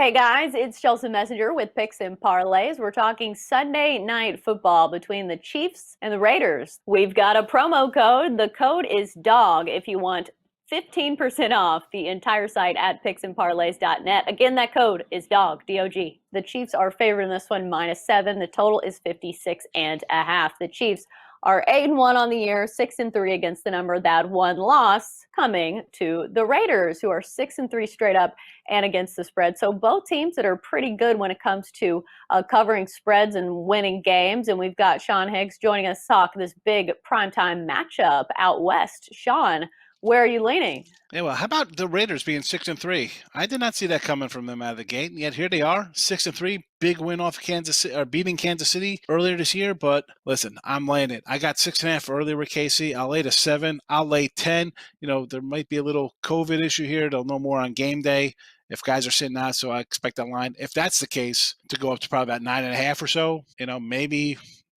Hey guys, it's Chelsa Messenger with Picks and Parlays. We're talking Sunday night football between the Chiefs and the Raiders. We've got a promo code. The code is DOG if you want 15% off the entire site at picksandparlays.net. Again, that code is DOG, D-O-G. The Chiefs are favored in this one, -7. The total is 56.5. The Chiefs are 8-1 on the year, 6-3 against the number. That one loss coming to the Raiders, who are 6-3 straight up and against the spread. So both teams that are pretty good when it comes to covering spreads and winning games. And we've got Sean Higgs joining us to talk this big primetime matchup out west. Sean, where are you leaning? Yeah, well, how about the Raiders being 6-3? I did not see that coming from them out of the gate, and yet here they are, 6-3, big win off Kansas City, or beating Kansas City earlier this year. But listen, I'm laying it. I got 6.5 earlier with KC. I'll lay to 7. I'll lay 10. There might be a little COVID issue here. They'll know more on game day if guys are sitting out. So I expect that line, if that's the case, to go up to probably about 9.5 or so. Maybe.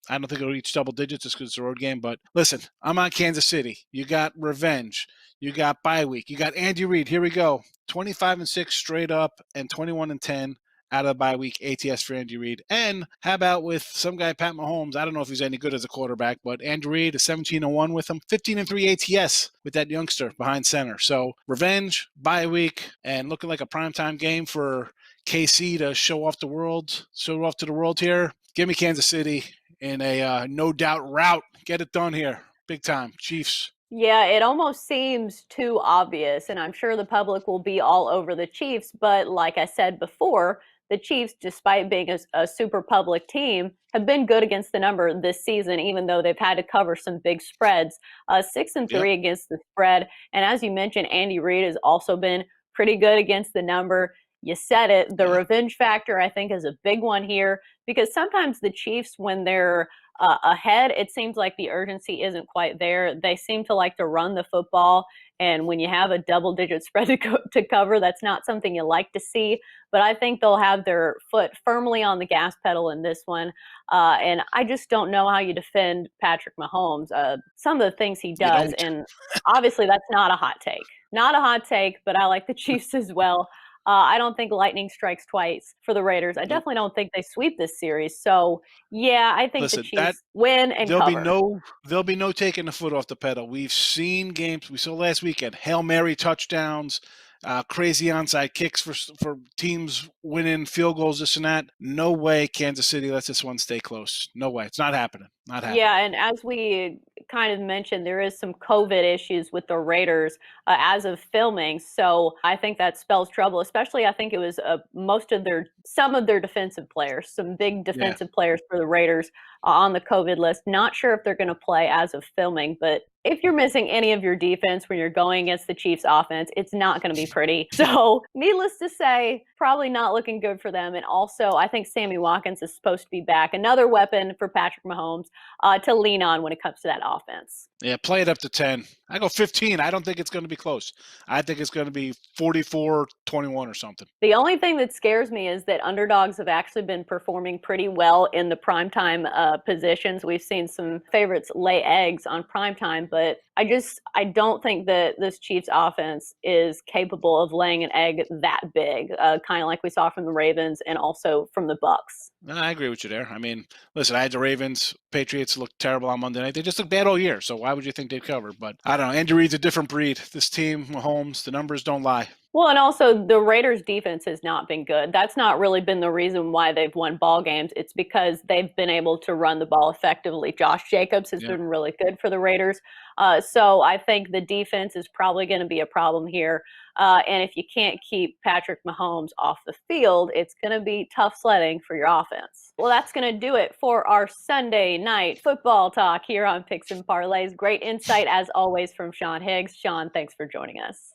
I don't think it'll reach double digits just because it's a road game. But listen, I'm on Kansas City. You got revenge. You got bye week. You got Andy Reid. Here we go. 25-6 straight up and 21-10 out of the bye week ATS for Andy Reid. And how about with some guy, Pat Mahomes? I don't know if he's any good as a quarterback, but Andy Reid is 17-1 with him. 15-3 ATS with that youngster behind center. So revenge, bye week, and looking like a primetime game for KC to show off to the world here. Give me Kansas City in a no-doubt route. Get it done here. Big time. Chiefs. Yeah, it almost seems too obvious, and I'm sure the public will be all over the Chiefs. But like I said before, the Chiefs, despite being a super public team, have been good against the number this season, even though they've had to cover some big spreads. 6-3 against the spread. And as you mentioned, Andy Reid has also been pretty good against the number. You said it. The revenge factor, I think, is a big one here because sometimes the Chiefs, when they're ahead, it seems like the urgency isn't quite there. They seem to like to run the football. And when you have a double-digit spread to cover, that's not something you like to see. But I think they'll have their foot firmly on the gas pedal in this one. And I just don't know how you defend Patrick Mahomes. Some of the things he does, and obviously that's not a hot take. Not a hot take, but I like the Chiefs as well. I don't think lightning strikes twice for the Raiders. I definitely don't think they sweep this series. So, yeah, I think the Chiefs win and cover. There'll be no taking the foot off the pedal. We've seen games. We saw last weekend, Hail Mary touchdowns, crazy onside kicks for teams winning field goals, this and that. No way Kansas City lets this one stay close. No way. It's not happening. Not happening. Yeah, and as we kind of mentioned, there is some COVID issues with the Raiders as of filming. So I think that spells trouble, especially I think it was some of their defensive players, some big defensive players for the Raiders on the COVID list. Not sure if they're going to play as of filming, but if you're missing any of your defense when you're going against the Chiefs offense, it's not going to be pretty. So needless to say, probably not looking good for them. And also, I think Sammy Watkins is supposed to be back. Another weapon for Patrick Mahomes to lean on when it comes to that offense. Yeah, play it up to 10. I go 15. I don't think it's going to be close. I think it's going to be 44-21 or something. The only thing that scares me is that underdogs have actually been performing pretty well in the primetime positions. We've seen some favorites lay eggs on primetime, but I don't think that this Chiefs offense is capable of laying an egg that big, kind of like we saw from the Ravens and also from the Bucs. I agree with you there. I mean, listen, I had the Ravens. Patriots looked terrible on Monday night. They just looked bad all year, so why would you think they'd cover? But I don't know. Andy Reid's a different breed. This team, Mahomes, the numbers don't lie. Well, and also the Raiders' defense has not been good. That's not really been the reason why they've won ball games. It's because they've been able to run the ball effectively. Josh Jacobs has been really good for the Raiders. So I think the defense is probably going to be a problem here. And if you can't keep Patrick Mahomes off the field, it's going to be tough sledding for your offense. Well, that's going to do it for our Sunday night football talk here on Picks and Parlays. Great insight, as always, from Sean Higgs. Sean, thanks for joining us.